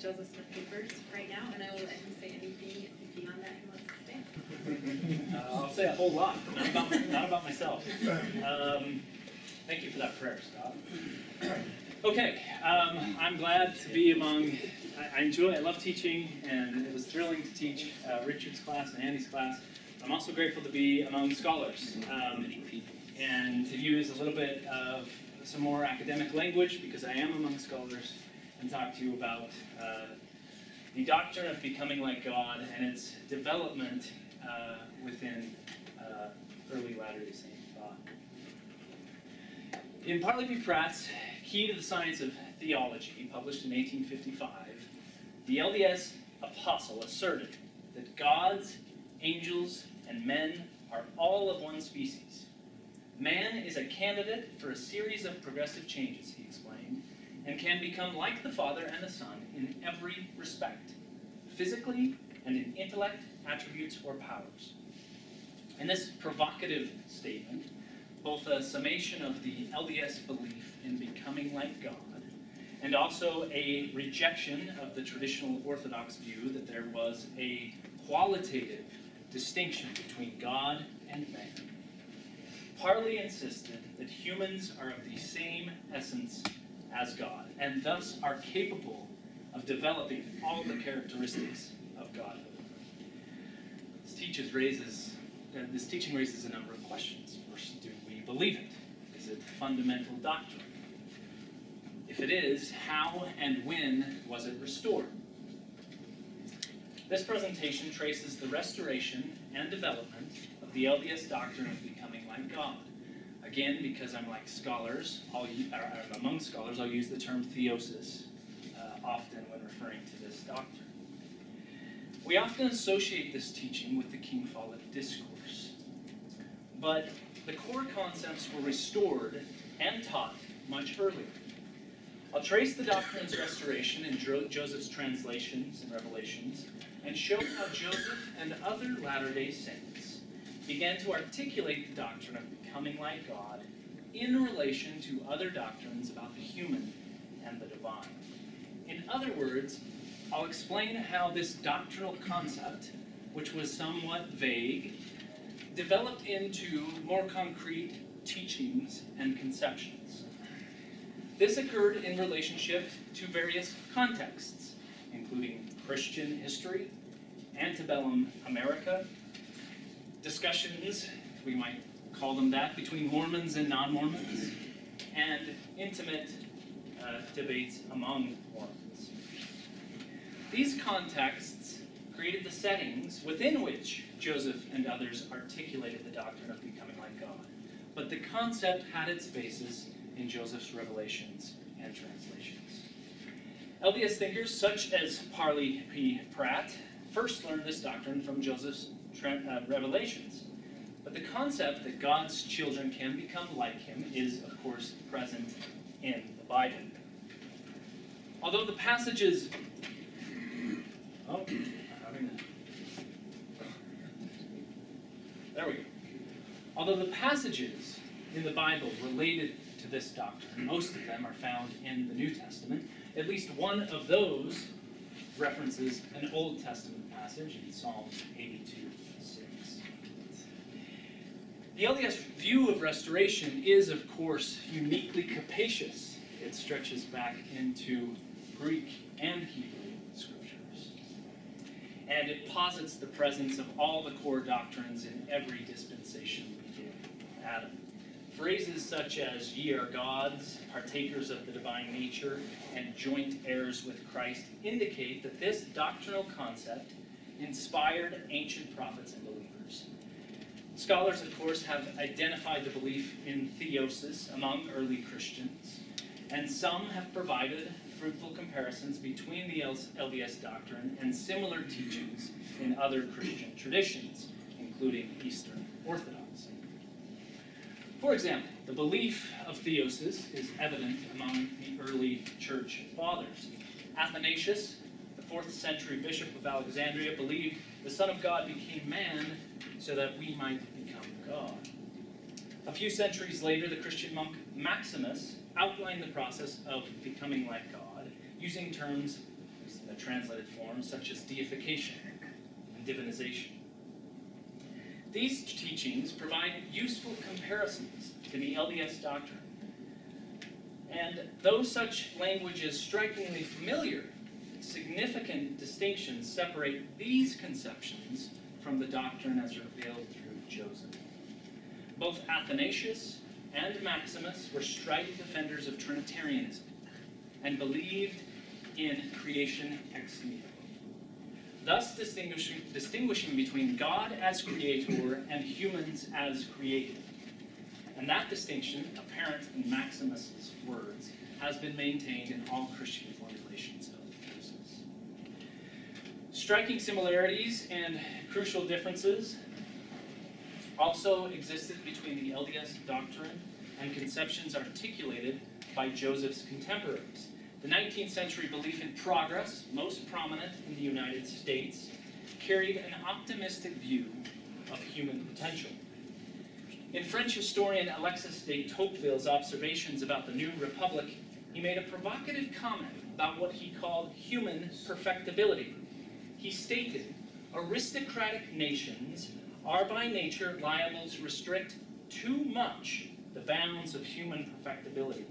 Joseph Smith papers right now, and I will let him say anything beyond that he wants to say. I'll say a whole lot, not about myself. Thank you for that prayer, Scott. Okay, I'm glad to be among, I love teaching, and it was thrilling to teach Richard's class and Andy's class. I'm also grateful to be among scholars and to use a little bit of some more academic language, because I am among scholars, and talk to you about the doctrine of becoming like God and its development within early Latter-day Saint thought. In Parley P. Pratt's Key to the Science of Theology, published in 1855, the LDS apostle asserted that gods, angels, and men are all of one species. Man is a candidate for a series of progressive changes, he explained, and can become like the Father and the Son in every respect, physically and in intellect, attributes, or powers. In this provocative statement, both a summation of the LDS belief in becoming like God, and also a rejection of the traditional Orthodox view that there was a qualitative distinction between God and man. Parley insisted that humans are of the same essence as God, and thus are capable of developing all the characteristics of Godhood. This teaching raises a number of questions. First, do we believe it? Is it fundamental doctrine? If it is, how and when was it restored? This presentation traces the restoration and development of the LDS doctrine of becoming like God. Again, because I'm like scholars, among scholars, I'll use the term theosis often when referring to this doctrine. We often associate this teaching with the King Follett Discourse, but the core concepts were restored and taught much earlier. I'll trace the doctrine's restoration in Joseph's translations and revelations, and show how Joseph and other Latter-day Saints began to articulate the doctrine of becoming like God in relation to other doctrines about the human and the divine. In other words, I'll explain how this doctrinal concept, which was somewhat vague, developed into more concrete teachings and conceptions. This occurred in relationship to various contexts, including Christian history, antebellum America, discussions, we might call them that, between Mormons and non-Mormons, and intimate debates among Mormons. These contexts created the settings within which Joseph and others articulated the doctrine of becoming like God, but the concept had its basis in Joseph's revelations and translations. LDS thinkers such as Parley P. Pratt first learned this doctrine from Joseph's revelations. But the concept that God's children can become like him is, of course, present in the Bible. Although the passages... There we go. Although the passages in the Bible related to this doctrine, most of them are found in the New Testament, at least one of those references an Old Testament passage in Psalm 82:6. The LDS view of restoration is, of course, uniquely capacious. It stretches back into Greek and Hebrew scriptures. And it posits the presence of all the core doctrines in every dispensation beginning with Adam. Phrases such as, "Ye are gods, partakers of the divine nature, and joint heirs with Christ," indicate that this doctrinal concept inspired ancient prophets and believers. Scholars, of course, have identified the belief in theosis among early Christians, and some have provided fruitful comparisons between the LDS doctrine and similar teachings in other Christian traditions, including Eastern Orthodoxy. For example, the belief of theosis is evident among the early church fathers. Athanasius, the 4th century bishop of Alexandria, believed the Son of God became man so that we might become God. A few centuries later, the Christian monk Maximus outlined the process of becoming like God using terms terms in the translated form, such as deification and divinization. These teachings provide useful comparisons to the LDS doctrine. And though such language is strikingly familiar, significant distinctions separate these conceptions from the doctrine as revealed through Joseph. Both Athanasius and Maximus were strident defenders of Trinitarianism and believed in creation ex nihilo, thus distinguishing between God as creator and humans as created. And that distinction, apparent in Maximus's words, has been maintained in all Christian formulations of thesis. Striking similarities and crucial differences also existed between the LDS doctrine and conceptions articulated by Joseph's contemporaries. The 19th century belief in progress, most prominent in the United States, carried an optimistic view of human potential. In French historian Alexis de Tocqueville's observations about the New Republic, he made a provocative comment about what he called human perfectibility. He stated, "Aristocratic nations are by nature liable to restrict too much the bounds of human perfectibility,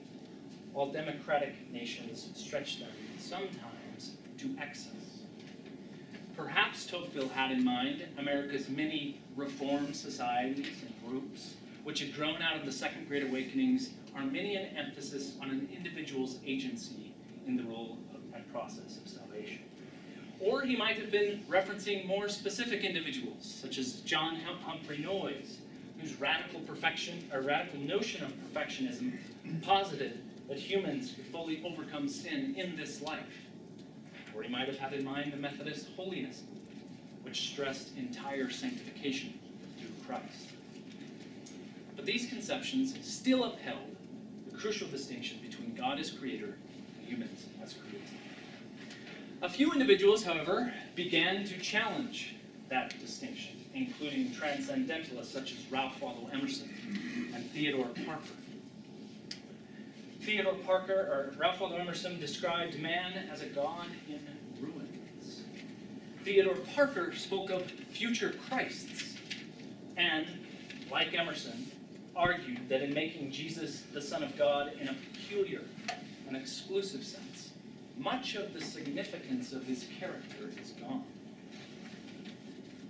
while democratic nations stretch them sometimes to excess." Perhaps Tocqueville had in mind America's many reform societies and groups, which had grown out of the Second Great Awakening's Arminian emphasis on an individual's agency in the role and process of salvation. Or he might have been referencing more specific individuals, such as John Humphrey Noyes, whose radical notion of perfectionism posited that humans could fully overcome sin in this life. Or he might have had in mind the Methodist holiness movement, which stressed entire sanctification through Christ. But these conceptions still upheld the crucial distinction between God as creator and humans as created. A few individuals, however, began to challenge that distinction, including transcendentalists such as Ralph Waldo Emerson and Theodore Parker. Ralph Waldo Emerson described man as a god in ruins. Theodore Parker spoke of future Christs and, like Emerson, argued that in making Jesus the Son of God in a peculiar and exclusive sense, much of the significance of his character is gone.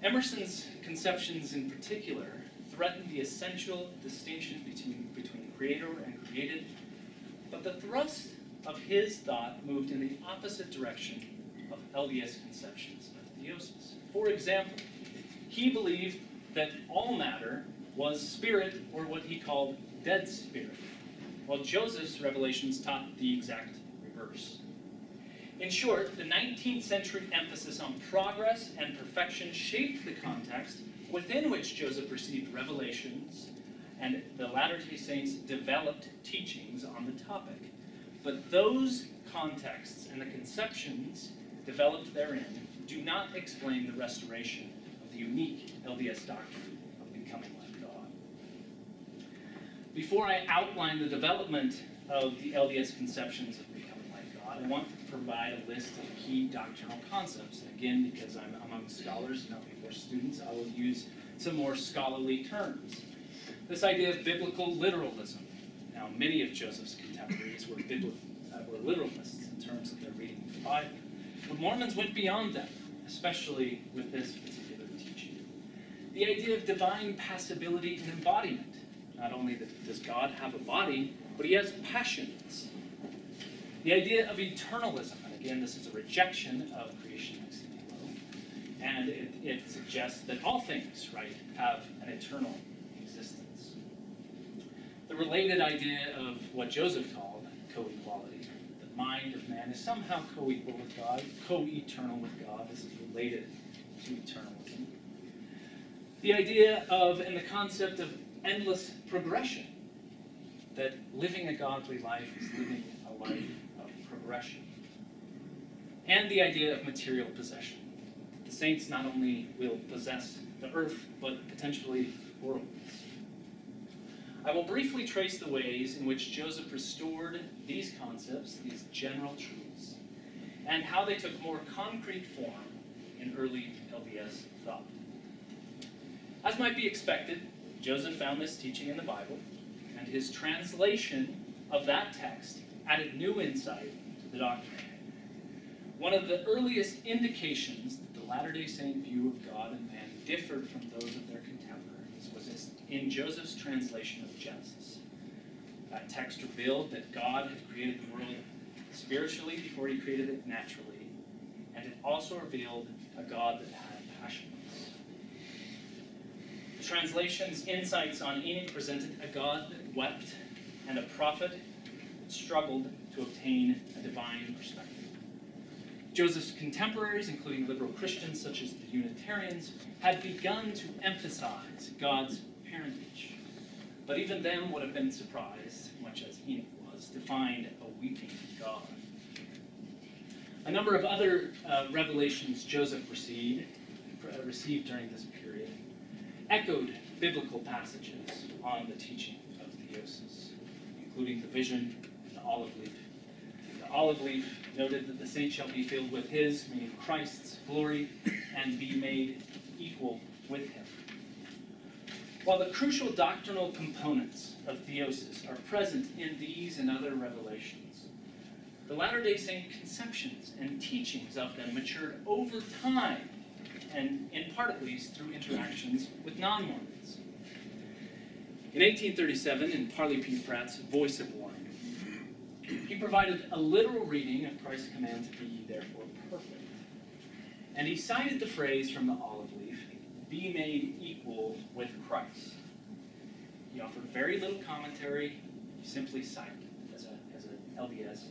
Emerson's conceptions in particular threatened the essential distinction between creator and created, but the thrust of his thought moved in the opposite direction of LDS conceptions of theosis. For example, he believed that all matter was spirit, or what he called dead spirit, while Joseph's revelations taught the exact reverse. In short, the 19th century emphasis on progress and perfection shaped the context within which Joseph received revelations, and the Latter-day Saints developed teachings on the topic. But those contexts and the conceptions developed therein do not explain the restoration of the unique LDS doctrine of becoming like God. Before I outline the development of the LDS conceptions of becoming like God, I want to provide a list of key doctrinal concepts. And again, because I'm among scholars, not before students, I will use some more scholarly terms. This idea of biblical literalism. Now, many of Joseph's contemporaries were literalists in terms of their reading of the Bible. But Mormons went beyond that, especially with this particular teaching. The idea of divine passibility and embodiment. Not only does God have a body, but he has passions. The idea of eternalism. And again, this is a rejection of creation ex nihilo. And it suggests that all things, right, have an eternal existence. The related idea of what Joseph called co-equality. The mind of man is somehow co-equal with God, co-eternal with God. This is related to eternalism. The idea of, and the concept of endless progression. That living a godly life is living a life of progression. And the idea of material possession. The saints not only will possess the earth, but potentially worlds. I will briefly trace the ways in which Joseph restored these concepts, these general truths, and how they took more concrete form in early LDS thought. As might be expected, Joseph found this teaching in the Bible, and his translation of that text added new insight to the doctrine. One of the earliest indications that the Latter-day Saint view of God and man differed from those of their contemporaries was in Joseph's translation of Genesis. That text revealed that God had created the world spiritually before he created it naturally, and it also revealed a God that had passions. The translation's insights on Enoch presented a God that wept and a prophet that struggled to obtain a divine perspective. Joseph's contemporaries, including liberal Christians such as the Unitarians, had begun to emphasize God's parentage. But even them would have been surprised, much as Enoch was, to find a weeping God. A number of other revelations Joseph received during this period echoed biblical passages on the teaching of theosis, including the vision and the olive leaf. The olive leaf noted that the saint shall be filled with his, meaning Christ's, glory, and be made equal with him. While the crucial doctrinal components of theosis are present in these and other revelations, the Latter-day Saint conceptions and teachings of them matured over time, and in part at least through interactions with non-Mormons. In 1837, in Parley P. Pratt's Voice of Warning, he provided a literal reading of Christ's command to be ye therefore perfect. And he cited the phrase from the olive leaf, be made equal with Christ. He offered very little commentary, he simply cited it as an LDS.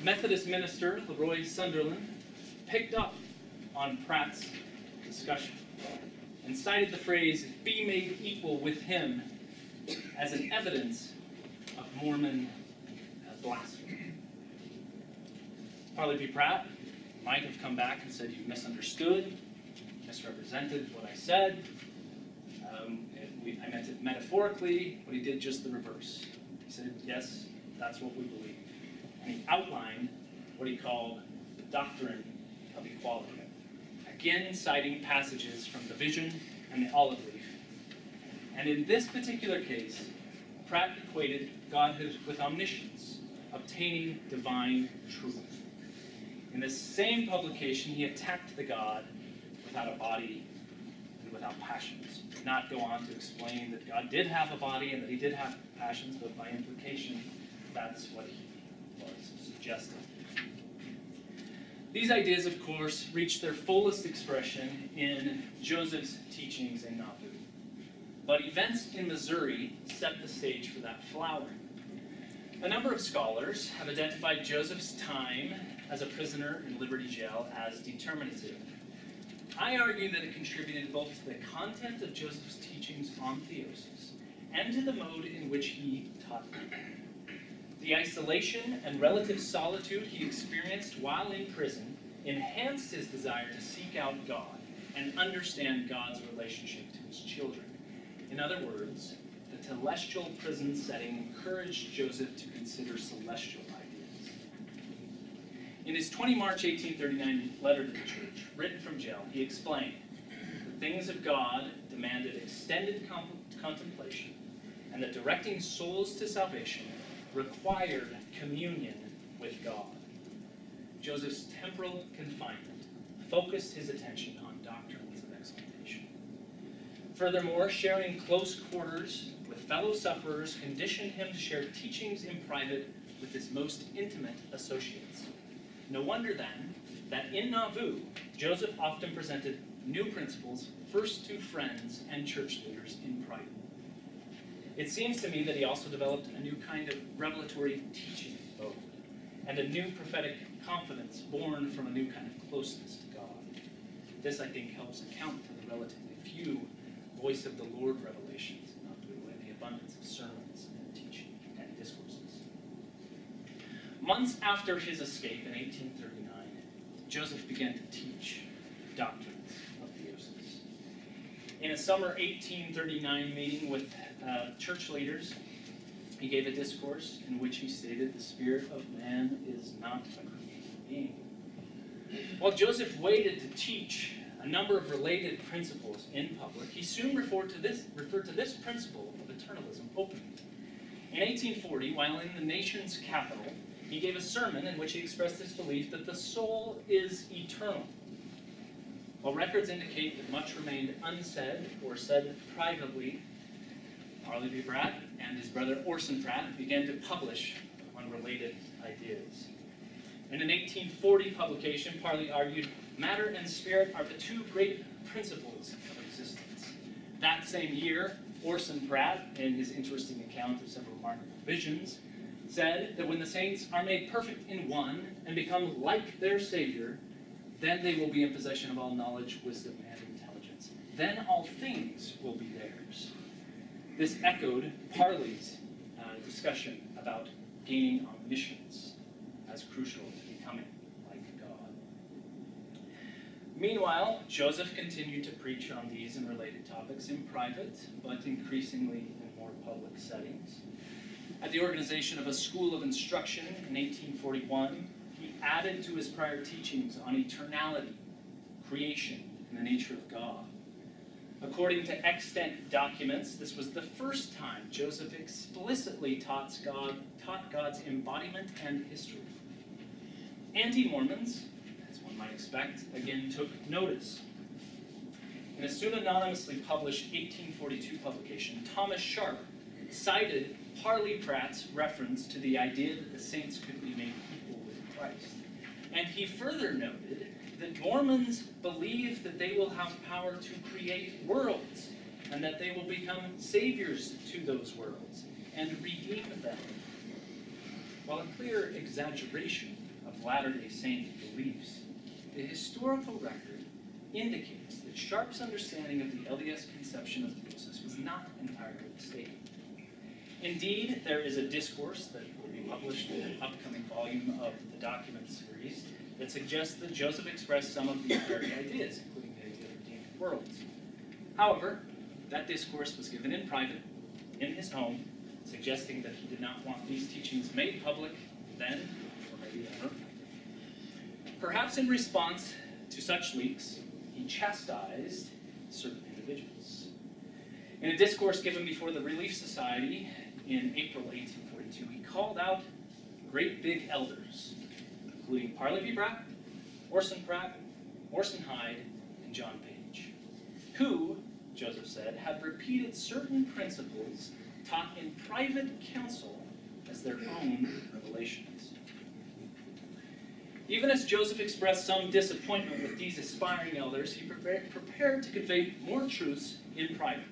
Methodist minister Leroy Sunderland picked up on Pratt's discussion and cited the phrase, be made equal with him, as an evidence of Mormon blasphemy. Parley P. Pratt might have come back and said, you misunderstood, misrepresented what I said, I meant it metaphorically, but he did just the reverse. He said, yes, that's what we believe. And he outlined what he called the doctrine of equality, again citing passages from the vision and the olive leaf. And in this particular case, Pratt equated Godhood with omniscience, obtaining divine truth. In this same publication, he attacked the God without a body and without passions. He did not go on to explain that God did have a body and that he did have passions, but by implication, that's what he was suggesting. These ideas, of course, reached their fullest expression in Joseph's teachings in Nauvoo. But events in Missouri set the stage for that flowering. A number of scholars have identified Joseph's time as a prisoner in Liberty Jail as determinative. I argue that it contributed both to the content of Joseph's teachings on theosis and to the mode in which he taught them. The isolation and relative solitude he experienced while in prison enhanced his desire to seek out God and understand God's relationship to his children. In other words, the telestial prison setting encouraged Joseph to consider celestial ideas. In his 20 March 1839 letter to the church, written from jail, he explained, the things of God demanded extended contemplation, and that directing souls to salvation required communion with God. Joseph's temporal confinement focused his attention on doctrines of exaltation. Furthermore, sharing close quarters with fellow sufferers conditioned him to share teachings in private with his most intimate associates. No wonder, then, that in Nauvoo, Joseph often presented new principles first to friends and church leaders in private. It seems to me that he also developed a new kind of revelatory teaching mode and a new prophetic confidence born from a new kind of closeness to God. This, I think, helps account for the relatively few voice of the Lord revelations in Nauvoo and the abundance of sermons and teaching and discourses. Months after his escape in 1839, Joseph began to teach doctrines of theosis. In a summer 1839 meeting with church leaders, He gave a discourse in which he stated the spirit of man is not a created being. While Joseph waited to teach a number of related principles in public, he soon referred to this principle of eternalism openly. In 1840, while in the nation's capital, he gave a sermon in which he expressed his belief that the soul is eternal. While records indicate that much remained unsaid or said privately, Parley B. Pratt and his brother Orson Pratt began to publish unrelated ideas. In an 1840 publication, Parley argued, matter and spirit are the two great principles of existence. That same year, Orson Pratt, in his interesting account of several remarkable visions, said that when the saints are made perfect in one and become like their Savior, then they will be in possession of all knowledge, wisdom, and intelligence. Then all things will be theirs. This echoed Parley's discussion about gaining omniscience as crucial to becoming like God. Meanwhile, Joseph continued to preach on these and related topics in private, but increasingly in more public settings. At the organization of a school of instruction in 1841, he added to his prior teachings on eternality, creation, and the nature of God. According to extant documents, this was the first time Joseph explicitly taught God's embodiment and history. Anti-Mormons, as one might expect, again took notice. In a soon anonymously published 1842 publication, Thomas Sharp cited Parley Pratt's reference to the idea that the saints could be made equal with Christ. And he further noted that Mormons believe that they will have power to create worlds, and that they will become saviors to those worlds and redeem them. While a clear exaggeration of Latter-day Saint beliefs, the historical record indicates that Sharp's understanding of the LDS conception of theosis was not entirely mistaken. Indeed, there is a discourse that will be published in an upcoming volume of the document series that suggests that Joseph expressed some of these very ideas, including the idea of redeemed worlds. However, that discourse was given in private, in his home, suggesting that he did not want these teachings made public then, or maybe ever. Perhaps in response to such leaks, he chastised certain individuals. In a discourse given before the Relief Society in April 1842, he called out great big elders, including Parley B. Pratt, Orson Pratt, Orson Hyde, and John Page, who, Joseph said, had repeated certain principles taught in private counsel as their own revelations. Even as Joseph expressed some disappointment with these aspiring elders, he prepared to convey more truths in private.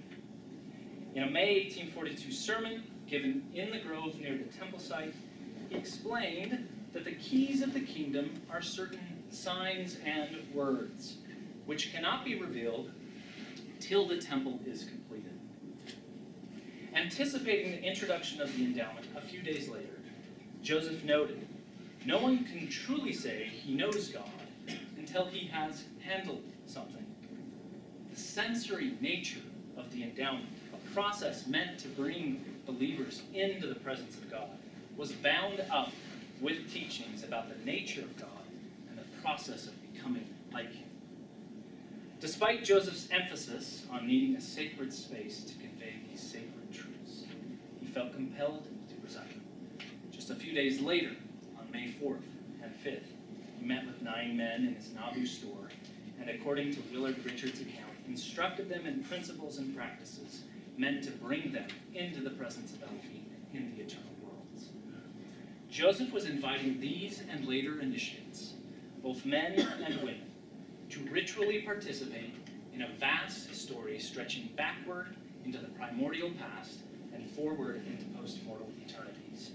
In a May 1842 sermon given in the grove near the temple site, he explained that the keys of the kingdom are certain signs and words, which cannot be revealed till the temple is completed. Anticipating the introduction of the endowment a few days later, Joseph noted, no one can truly say he knows God until he has handled something. The sensory nature of the endowment, a process meant to bring believers into the presence of God, was bound up with teachings about the nature of God and the process of becoming like him. Despite Joseph's emphasis on needing a sacred space to convey these sacred truths, he felt compelled to preside. Just a few days later, on May 4th and 5th, he met with 9 men in his Nauvoo store, and according to Willard Richards' account, instructed them in principles and practices meant to bring them into the presence of Elohim in the eternal worlds. Joseph was inviting these and later initiates, both men and women, to ritually participate in a vast story stretching backward into the primordial past and forward into post-mortal eternities.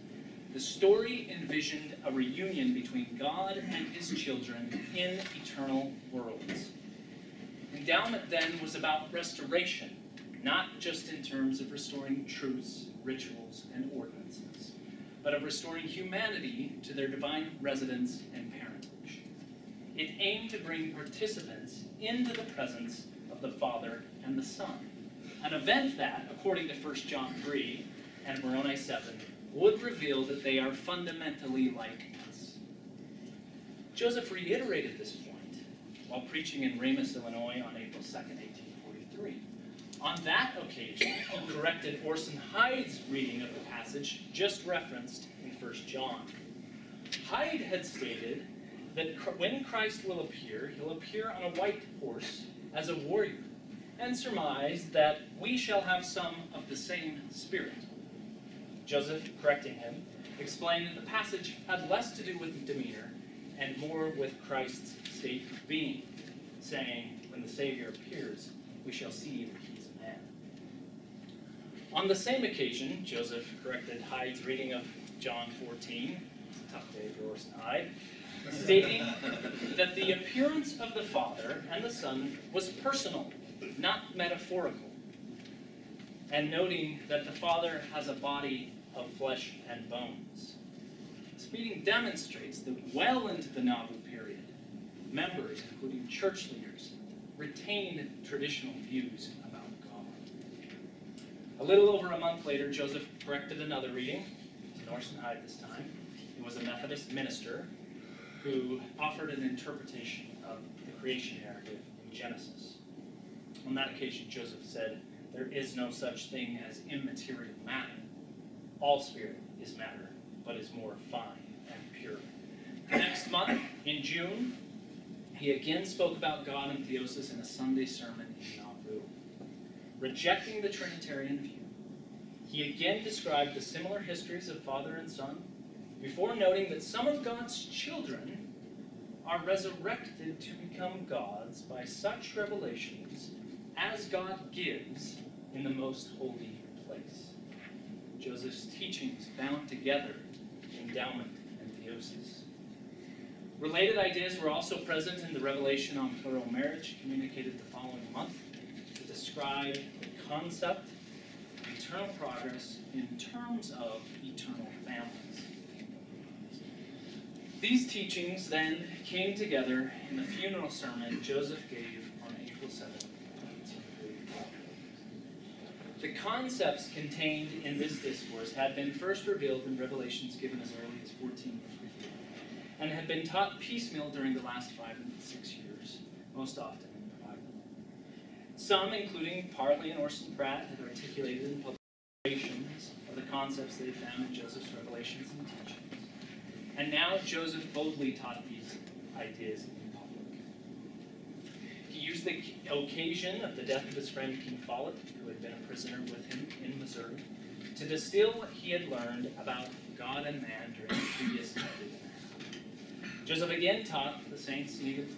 The story envisioned a reunion between God and his children in eternal worlds. Endowment then was about restoration, not just in terms of restoring truths, rituals, and ordinances, but of restoring humanity to their divine residence and parentage. It aimed to bring participants into the presence of the Father and the Son, an event that, according to 1 John 3, and Moroni 7 would reveal that they are fundamentally like us. Joseph reiterated this point while preaching in Ramus, Illinois on April 2nd, 1843. On that occasion, he corrected Orson Hyde's reading of the passage just referenced in 1 John. Hyde had stated that when Christ will appear, he'll appear on a white horse as a warrior, and surmised that we shall have some of the same spirit. Joseph, correcting him, explained that the passage had less to do with demeanor and more with Christ's state of being, saying, when the Savior appears, we shall see that he's a man. On the same occasion, Joseph corrected Hyde's reading of John 14, it's a tough day for Orson Hyde, stating that the appearance of the Father and the Son was personal, not metaphorical, and noting that the Father has a body of flesh and bones. This meeting demonstrates that well into the Nauvoo period, members, including church leaders, retained traditional views about God. A little over a month later, Joseph corrected another reading, to Orson Hyde this time. He was a Methodist minister who offered an interpretation of the creation narrative in Genesis. On that occasion, Joseph said, there is no such thing as immaterial matter. All spirit is matter, but is more fine and pure. The next month, in June, he again spoke about God and theosis in a Sunday sermon in Nauvoo. Rejecting the Trinitarian view, he again described the similar histories of Father and Son, before noting that some of God's children are resurrected to become gods by such revelations as God gives in the most holy place. Joseph's teachings bound together endowment and theosis. Related ideas were also present in the revelation on plural marriage communicated the following month to describe the concept of eternal progress in terms of eternal families. These teachings then came together in the funeral sermon Joseph gave on April 7th. The concepts contained in this discourse had been first revealed in revelations given as early as 1453, and had been taught piecemeal during the last 5 and 6 years, most often in private. Some, including Parley and Orson Pratt, had articulated in publications of the concepts they found in Joseph's revelations and teachings. And now Joseph boldly taught these ideas in public. He used the occasion of the death of his friend King Follett, who had been a prisoner with him in Missouri, to distill what he had learned about God and man during the previous decade and a half. Joseph again taught the saints needed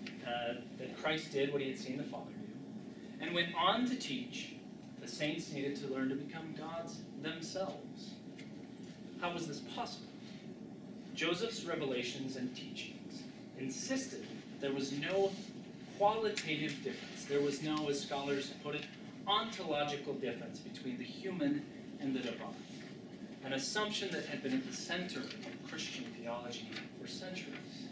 that Christ did what he had seen the Father do, and went on to teach the saints needed to learn to become gods themselves. How was this possible? Joseph's revelations and teachings insisted that there was no qualitative difference. There was no, as scholars put it, ontological difference between the human and the divine, an assumption that had been at the center of Christian theology for centuries,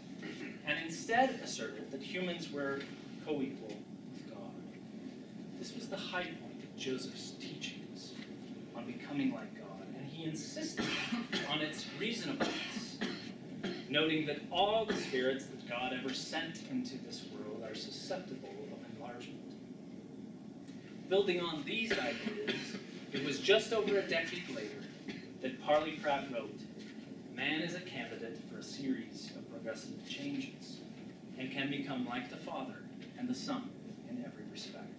and instead asserted that humans were co-equal with God. This was the high point of Joseph's teachings on becoming like God, and he insisted on its reasonableness, noting that all the spirits that God ever sent into this world are susceptible of enlargement. Building on these ideas, it was just over a decade later that Parley Pratt wrote, "Man is a candidate for a series of progressive changes, and can become like the Father and the Son in every respect."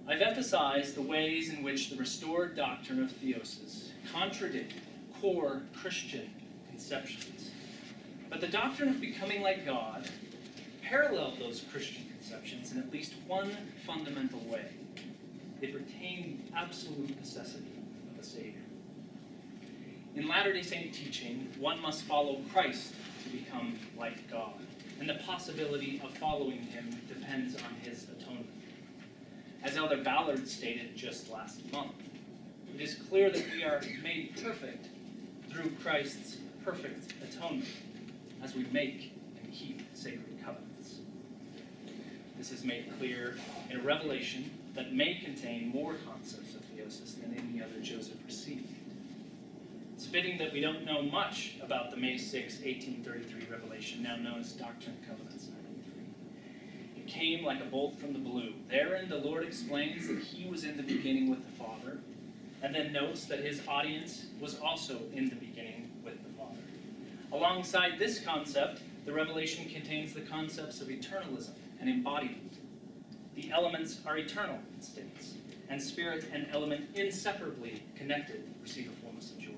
I've emphasized the ways in which the restored doctrine of theosis contradicted core Christian conceptions. But the doctrine of becoming like God paralleled those Christian conceptions in at least one fundamental way. It retained the absolute necessity of a Savior. In Latter-day Saint teaching, one must follow Christ to become like God, and the possibility of following him depends on his atonement. As Elder Ballard stated just last month, it is clear that we are made perfect through Christ's perfect atonement as we make and keep sacred covenants. This is made clear in a revelation that may contain more concepts of theosis than any other Joseph received. It's fitting that we don't know much about the May 6, 1833 revelation, now known as Doctrine and Covenants 93. It came like a bolt from the blue. Therein the Lord explains that he was in the beginning with the Father, and then notes that his audience was also in the beginning with the Father. Alongside this concept, the revelation contains the concepts of eternalism and embodiment. The elements are eternal, it states, and spirit and element inseparably connected receive a fullness of joy.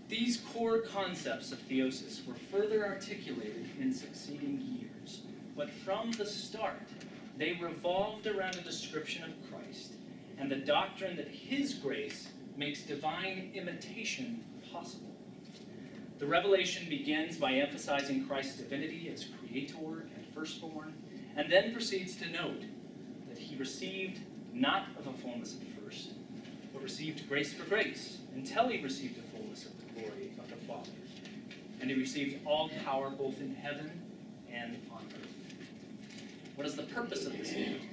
These core concepts of theosis were further articulated in succeeding years, but from the start, they revolved around a description of Christ and the doctrine that his grace makes divine imitation possible. The revelation begins by emphasizing Christ's divinity as creator and firstborn, and then proceeds to note that he received not of a fullness at first, but received grace for grace, until he received the fullness of the glory of the Father. And he received all power both in heaven and on earth. What is the purpose of this gift?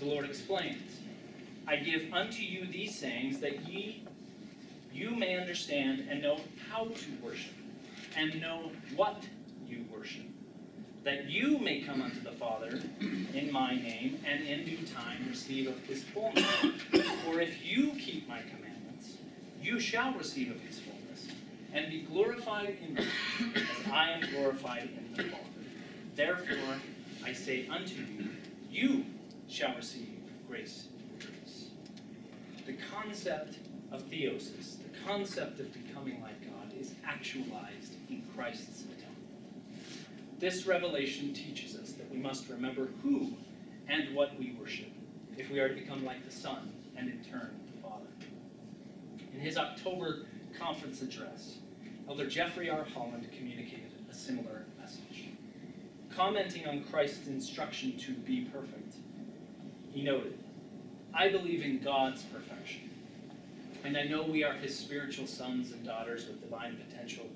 The Lord explains, I give unto you these sayings, that you may understand and know how to worship, and know what you worship, that you may come unto the Father in my name, and in due time receive of his fullness. For if you keep my commandments, you shall receive of his fullness, and be glorified in me, as I am glorified in the Father. Therefore I say unto you, you shall receive grace for grace. The concept of theosis, the concept of becoming like God, is actualized in Christ's atonement. This revelation teaches us that we must remember who and what we worship if we are to become like the Son and in turn the Father. In his October conference address, Elder Jeffrey R. Holland communicated a similar message. Commenting on Christ's instruction to be perfect, he noted, I believe in God's perfection, and I know we are his spiritual sons and daughters with divine potential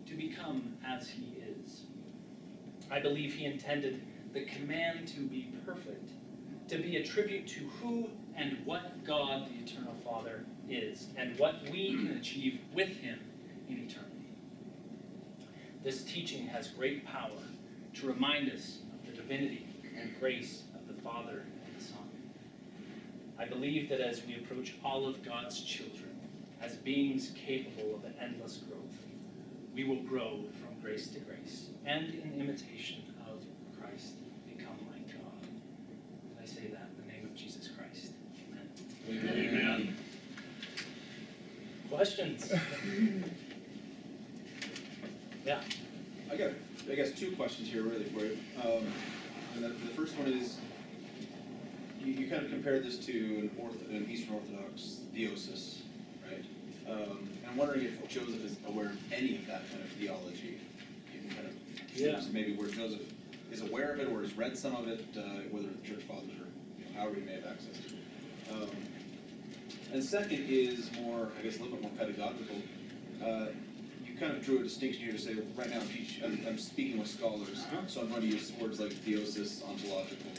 to become as he is. I believe he intended the command to be perfect to be a tribute to who and what God, the eternal Father, is, and what we can achieve with him in eternity. This teaching has great power to remind us of the divinity and grace of the Father and the Son. I believe that as we approach all of God's children as beings capable of an endless growth, we will grow from grace to grace, and in imitation of Christ, become like God. And I say that in the name of Jesus Christ. Amen. Amen. Questions? Yeah. I got, I guess, two questions here really for you. And the first one is, you kind of compared this to an Eastern Orthodox theosis, right? And I'm wondering if Joseph is aware of any of that kind of theology. You can kind of maybe where Joseph is aware of it or has read some of it, whether the church fathers or however he may have access to it. And second is more, I guess, a little bit more pedagogical. You kind of drew a distinction here to say, right now I'm speaking with scholars, so I'm going to use words like theosis, ontological,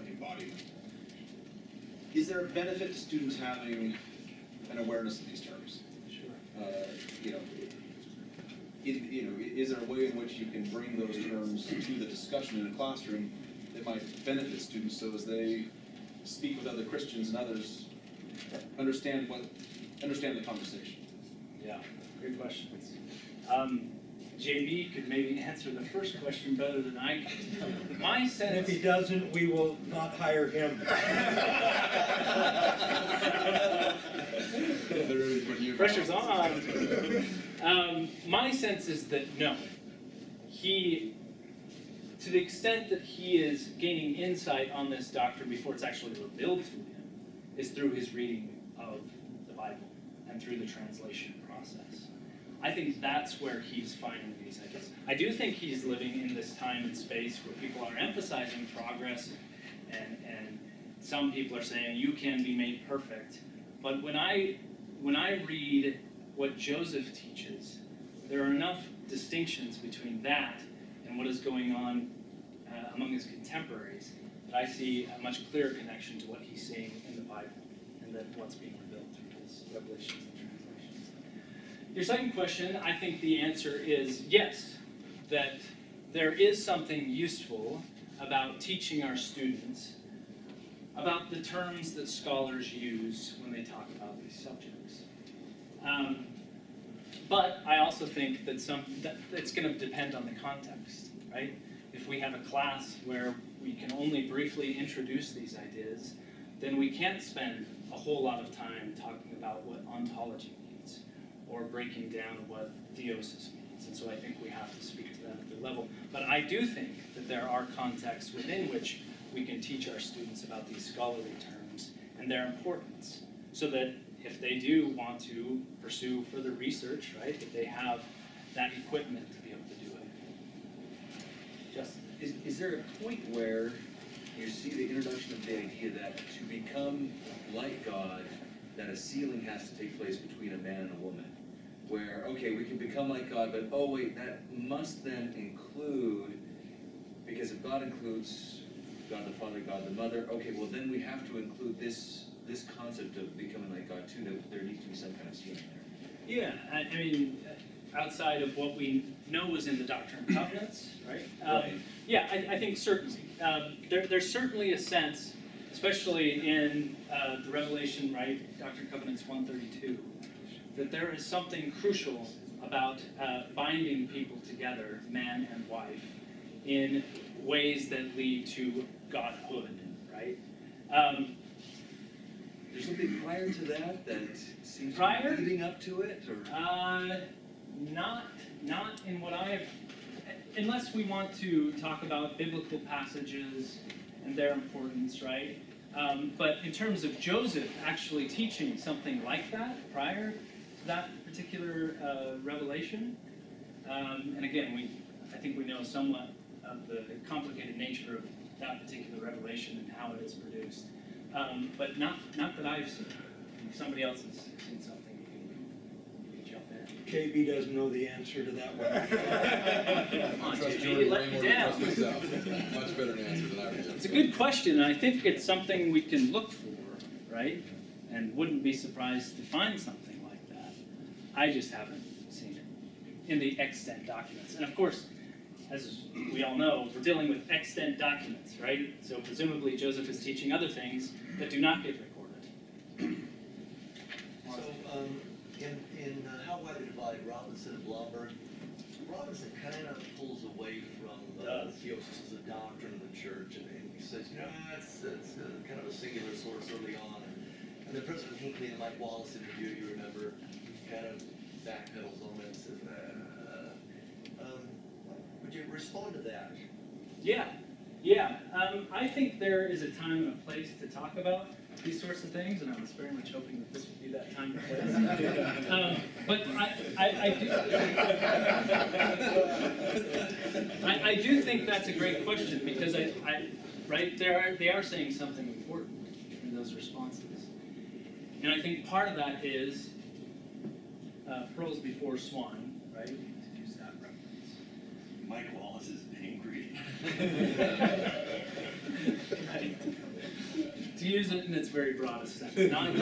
embodiment. Is there a benefit to students having an awareness of these terms? Sure. Is there a way in which you can bring those terms to the discussion in a classroom that might benefit students, so as they speak with other Christians and others, understand the conversation? Yeah, great questions. JB could maybe answer the first question better than I can. My sense... And if he doesn't, we will not hire him. Pressure's on. My sense is that no. He, to the extent that he is gaining insight on this doctrine before it's actually revealed to him, is through his reading of the Bible and through the translation process. I think that's where he's finding these ideas. I do think he's living in this time and space where people are emphasizing progress, and some people are saying you can be made perfect. But when I read what Joseph teaches, there are enough distinctions between that and what is going on among his contemporaries that I see a much clearer connection to what he's saying in the Bible. and then what's being revealed through his revelations and translations. Your second question, I think the answer is yes, that there is something useful about teaching our students about the terms that scholars use when they talk about these subjects. But I also think that it's going to depend on the context, right? If we have a class where we can only briefly introduce these ideas, then we can't spend a whole lot of time talking about what ontology means or breaking down what theosis means. And so I think we have to speak to that at their level. But I do think that there are contexts within which we can teach our students about these scholarly terms and their importance, so that if they do want to pursue further research, right, that they have that equipment to be able to do it. Justin? Is there a point where you see the introduction of the idea that to become like God, that a sealing has to take place between a man and a woman? Where, okay, we can become like God, but oh wait, that must then include, because if God includes God the Father, God the Mother, okay, well then we have to include this concept of becoming like God too, that there needs to be some kind of sealing there. Yeah, I mean, outside of what we know is in the Doctrine and Covenants, right? Right. Yeah, I think certainly. There's certainly a sense, especially in the Revelation, right, Doctrine and Covenants 132, that there is something crucial about binding people together, man and wife, in ways that lead to godhood, right? There's something prior to that that seems Prior? to be leading up to it, or? Not in what I've, unless we want to talk about biblical passages and their importance, right? But in terms of Joseph actually teaching something like that prior to that particular revelation, and again, I think we know somewhat of the complicated nature of that particular revelation and how it is produced, but not that I've seen. If somebody else has seen something, you can jump in. KB doesn't know the answer to that one. Come on, Trust JB, Jordan let way me more than down. trust myself. Much better an answer than I would. It's a good question, and I think it's something we can look for, right? And wouldn't be surprised to find something like that. I just haven't seen it in the extant documents. And of course, as we all know, we're dealing with extant documents, right? So presumably Joseph is teaching other things that do not get recorded. So, in How Widely Divided, Robinson and Blomberg, Robinson kind of pulls away from theosis as a doctrine of the church, and he says, you know, it's kind of a singular source early on. And then President Hinckley and Mike Wallace interview, you remember, kind of backpedals on it and says, would you respond to that? Yeah. I think there is a time and a place to talk about these sorts of things, and I was very much hoping that this would be that time and place. But I do think that's a great question, because right, they are saying something important in those responses. And I think part of that is pearls before swine, right? To use that reference. Mike Wallace is angry. Right. To use it in its very broadest sense, not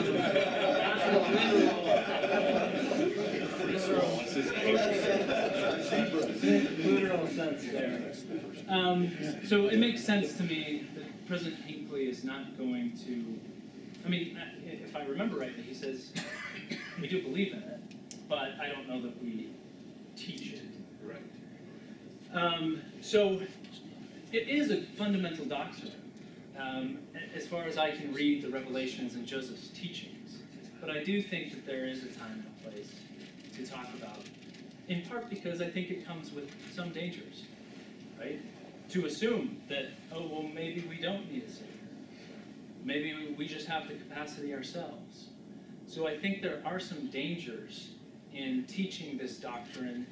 literal sense there. So it makes sense to me that President Hinckley is not going to, I mean, if I remember rightly, he says, we do believe in it, but I don't know that we teach it. Right. So it is a fundamental doctrine, as far as I can read the Revelations and Joseph's teachings. But I do think that there is a time and a place to talk about, in part because I think it comes with some dangers, right? To assume that, oh, well, maybe we don't need a Savior. Maybe we just have the capacity ourselves. So I think there are some dangers in teaching this doctrine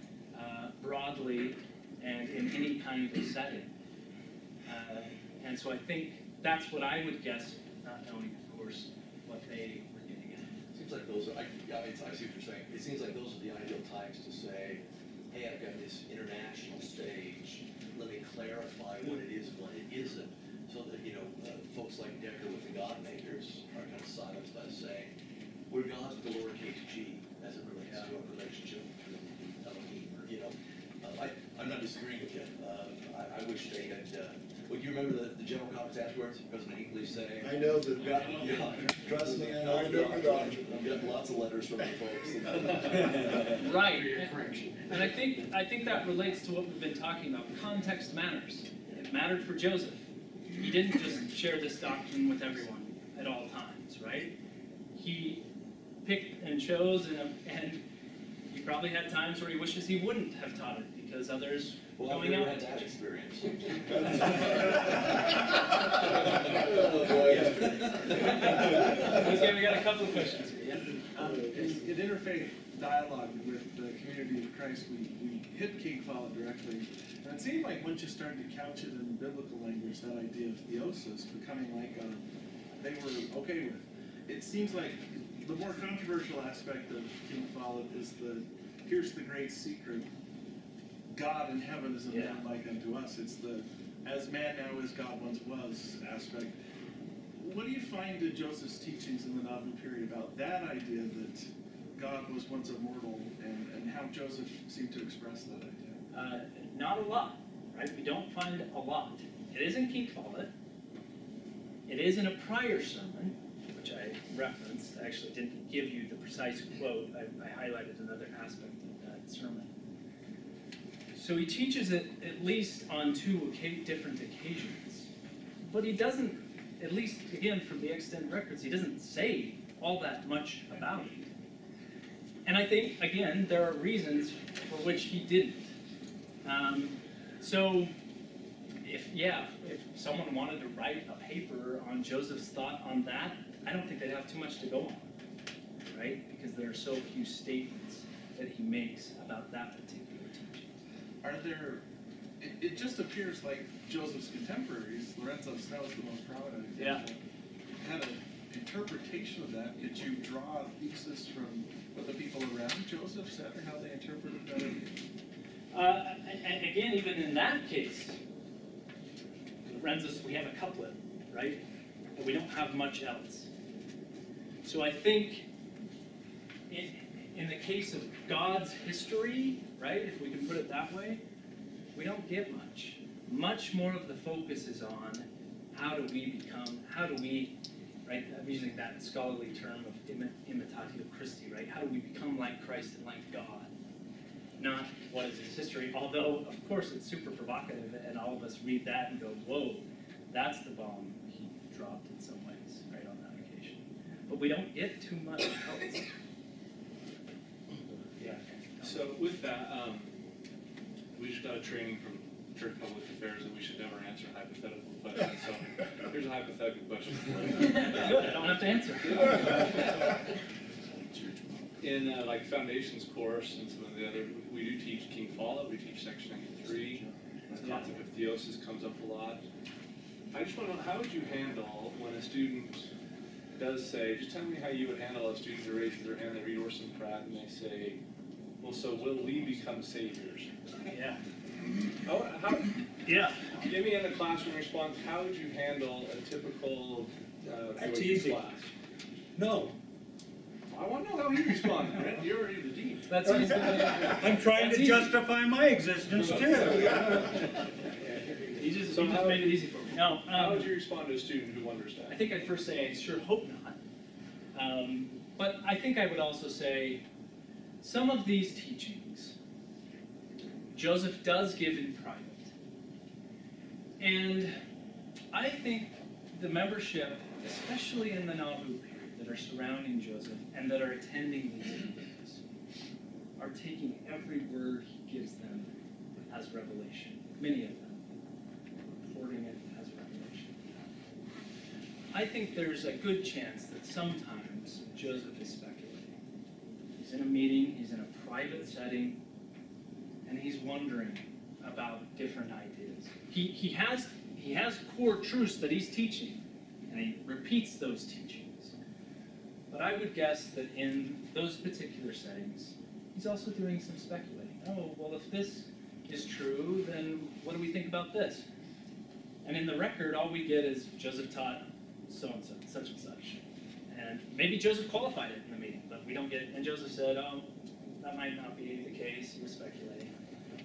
broadly and in any kind of setting. And so I think that's what I would guess, not knowing, of course, what they were getting at. Seems like those are, I see what you're saying. It seems like those are the ideal times to say, hey, I've got this international stage. Let me clarify what it is and what it isn't. So that, folks like Decker with the God makers are kind of silenced by saying, we're gods with a lowercase g as it relates to our relationship with Elohim, or, you know. I'm not disagreeing with you. I wish they had, well, you remember the general comments afterwards? President Hinckley saying. I know that. Yeah, trust me, I know the doctrine. I'm getting lots of letters from the folks. Right, and I think that relates to what we've been talking about. Context matters. It mattered for Joseph. He didn't just share this doctrine with everyone at all times, right? He picked and chose, and he probably had times where he wishes he wouldn't have taught it because others were Well, I've going never out. had that experience. Okay, we got a couple of questions here. In interfaith dialogue with the community of Christ, we hit King Follett directly. And it seemed like once you started to couch it in biblical language, that idea of theosis, becoming like God, they were okay with. It seems like the more controversial aspect of King Follett is here's the great secret. God in heaven is a man like unto us. It's the as man now as God once was aspect. What do you find in Joseph's teachings in the Nauvoo period about that idea that God was once a mortal, and how Joseph seemed to express that idea? Not a lot, right? We don't find a lot. It is in King Follett. It is in a prior sermon, which I referenced. I actually didn't give you the precise quote. I highlighted another aspect of that sermon. So he teaches it at least on two different occasions. But he doesn't, at least again from the extant records, he doesn't say all that much about it. And I think, again, there are reasons for which he didn't. So if someone wanted to write a paper on Joseph's thought on that, I don't think they'd have too much to go on, right? Because there are so few statements that he makes about that particular teaching. Are there, it just appears like Joseph's contemporaries, Lorenzo Snell is the most prominent example, had an interpretation of that. Could you draw a thesis from what the people around Joseph said or how they interpreted that idea? And again, even in that case, Lorenzo, we have a couplet, right? But we don't have much else. So I think in the case of God's history, right, if we can put it that way, we don't get much. Much more of the focus is on how do we, right, I'm using that scholarly term of imitatio Christi, right? How do we become like Christ and like God? Not what is his history, although, of course, it's super provocative, and all of us read that and go, whoa, that's the bomb he dropped in some ways, right, on that occasion. But we don't get too much else. Yeah. So with that, we just got a training from Church Public Affairs that we should never answer hypothetical questions. So here's a hypothetical question for you. I don't have to answer. In like Foundations course and some of the other, we do teach King Follett, we teach Section 93. The concept of theosis comes up a lot. I just want to know, how would you handle when a student does say, just tell me how you would handle a student who raises their hand, they read Orson Pratt, and they say, well, so will we become saviors? Yeah. Yeah. Give me in the classroom response, how would you handle a typical That's easy. class? No. I want to know how he responded, right? You're already the dean. That's easy. I'm trying to justify my existence too. He just So how- made it easy for me. No, How would you respond to a student who wonders I that? think I'd first say I sure hope not. But I think I would also say some of these teachings Joseph does give in private. And I think the membership, especially in the Nauvoo period, that are surrounding Joseph and that are attending these meetings, are taking every word he gives them as revelation. Many of them reporting it as revelation. I think there's a good chance that sometimes Joseph is speculating. He's in a meeting, he's in a private setting, and he's wondering about different ideas. He has core truths that he's teaching, and he repeats those teachings. But I would guess that in those particular settings, he's also doing some speculating. Oh, well, if this is true, then what do we think about this? And in the record, all we get is Joseph taught so-and-so, such and such. And maybe Joseph qualified it in the meeting, but we don't get, and Joseph said, oh, that might not be the case, he was speculating.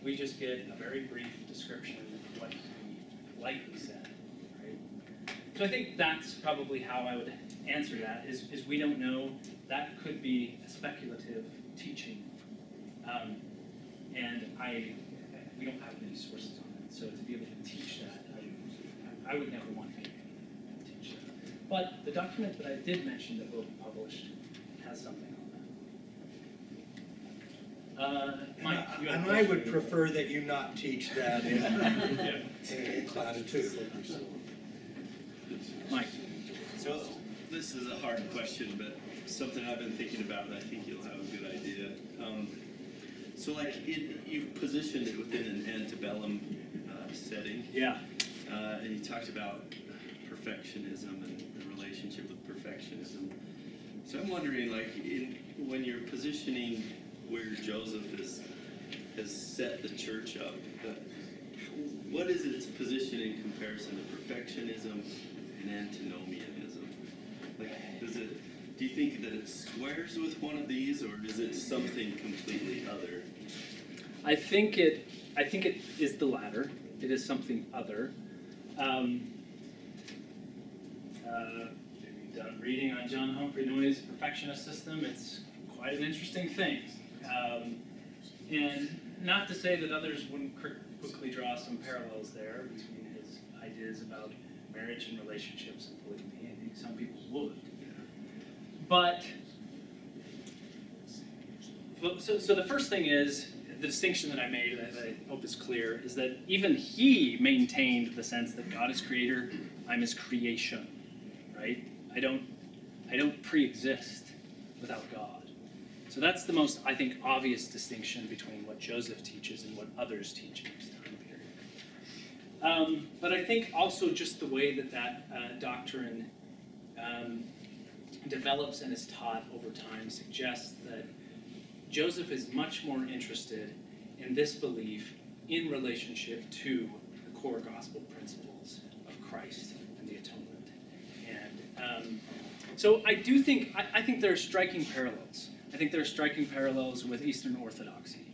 We just get a very brief description of what he likely said, right? So I think that's probably how I would answer that, is we don't know. That could be a speculative teaching. And we don't have many sources on it, so to be able to teach that, I would never want to teach that. But the document that I did mention that will be published has something on that. Mike, you have a And I question? would prefer that you not teach that in class too. Mike. So this is a hard question, but something I've been thinking about, and I think you'll have a good idea. So like you've positioned it within an antebellum setting. Yeah. And you talked about perfectionism and the relationship with perfectionism. So I'm wondering, like, when you're positioning where Joseph has set the church up, what is its position in comparison to perfectionism and antinomianism? Like, do you think that it squares with one of these, or is it something completely other? I think it is the latter. It is something other. If you've done reading on John Humphrey Noyes' perfectionist system, it's quite an interesting thing. And not to say that others wouldn't quickly draw some parallels there between his ideas about marriage and relationships and polygamy. I think some people would. But, so the first thing is, the distinction that I made, that I hope is clear, is that even he maintained the sense that God is creator, I'm his creation, right? I don't pre-exist without God. So that's the most, I think, obvious distinction between what Joseph teaches and what others teach in this time period. But I think also just the way that doctrine develops and is taught over time suggests that Joseph is much more interested in this belief in relationship to the core gospel principles of Christ and the atonement. And so I do think, I think there are striking parallels. I think there are striking parallels with Eastern Orthodoxy.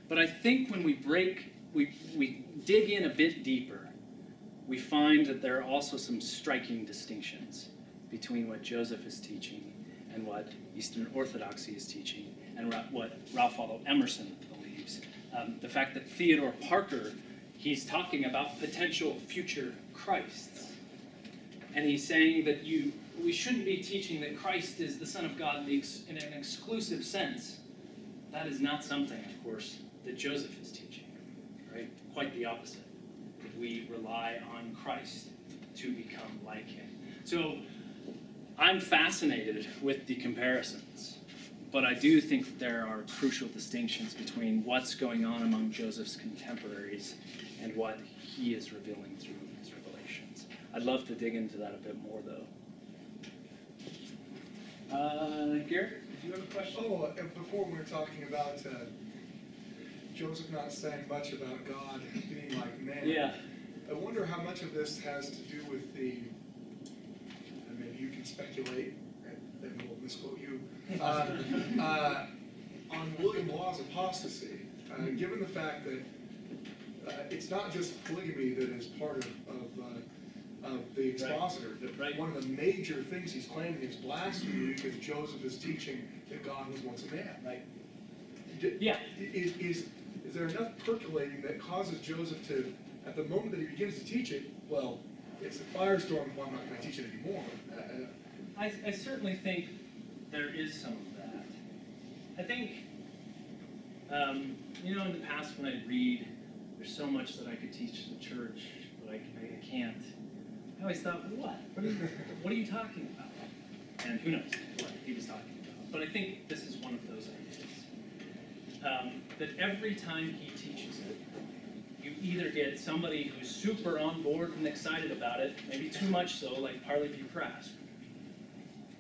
But I think when we dig in a bit deeper, we find that there are also some striking distinctions between what Joseph is teaching and what Eastern Orthodoxy is teaching, and what Ralph Waldo Emerson believes. The fact that Theodore Parker, he's talking about potential future Christs. And he's saying that we shouldn't be teaching that Christ is the Son of God in an exclusive sense. That is not something, of course, that Joseph is teaching, right? Quite the opposite. That we rely on Christ to become like him. So I'm fascinated with the comparisons, but I do think that there are crucial distinctions between what's going on among Joseph's contemporaries and what he is revealing through his revelations. I'd love to dig into that a bit more, though. Garrett, do you have a question? Oh, and before we were talking about Joseph not saying much about God being like man. Yeah. I wonder how much of this has to do with and maybe you can speculate, and we'll misquote you, on William Law's apostasy, given the fact that it's not just polygamy that is part of the expositor. Right. One of the major things he's claiming is blasphemy because Joseph is teaching that God was once a man. Right. Yeah. Is there enough percolating that causes Joseph to, at the moment that he begins to teach it, well, it's a firestorm, well, I'm not going to teach it anymore. I certainly think there is some of that. I think, in the past when I read, there's so much that I could teach the church, but I can't. I always thought, what? What are you talking about? And who knows what he was talking about. But I think this is one of those ideas. That every time he teaches it, you either get somebody who's super on board and excited about it, maybe too much so, like Parley P. Prask,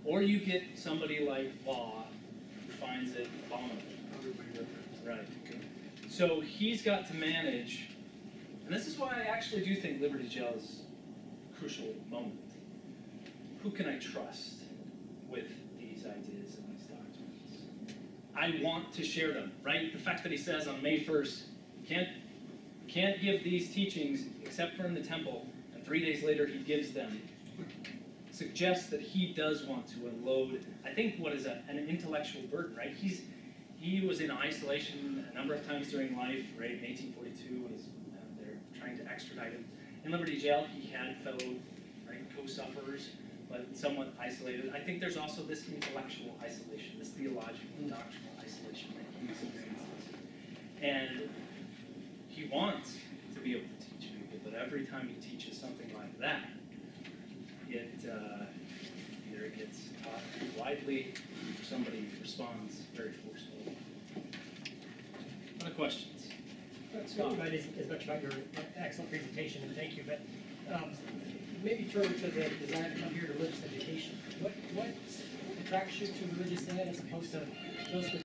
or you get somebody like Law who finds it abominable. Right. So he's got to manage, and this is why I actually do think Liberty Jail is a crucial moment. who can I trust with these ideas and these doctrines? I want to share them, right? The fact that he says on May 1st, can't give these teachings except for in the temple, and 3 days later he gives them, suggests that he does want to unload, I think, what is an intellectual burden, right? He was in isolation a number of times during life, right? In 1842, when they're trying to extradite him. In Liberty Jail, he had fellow, right, co-sufferers, but somewhat isolated. I think there's also this intellectual isolation, this theological and doctrinal isolation that he experiences. And he wants to be able to teach people, but every time he teaches something like that, either it gets taught widely, or somebody responds very forcefully. Other questions? Scott, about as much about your excellent presentation, and thank you, but maybe turn to the desire to come here to religious education. What attracts you to religious ed as opposed to Joseph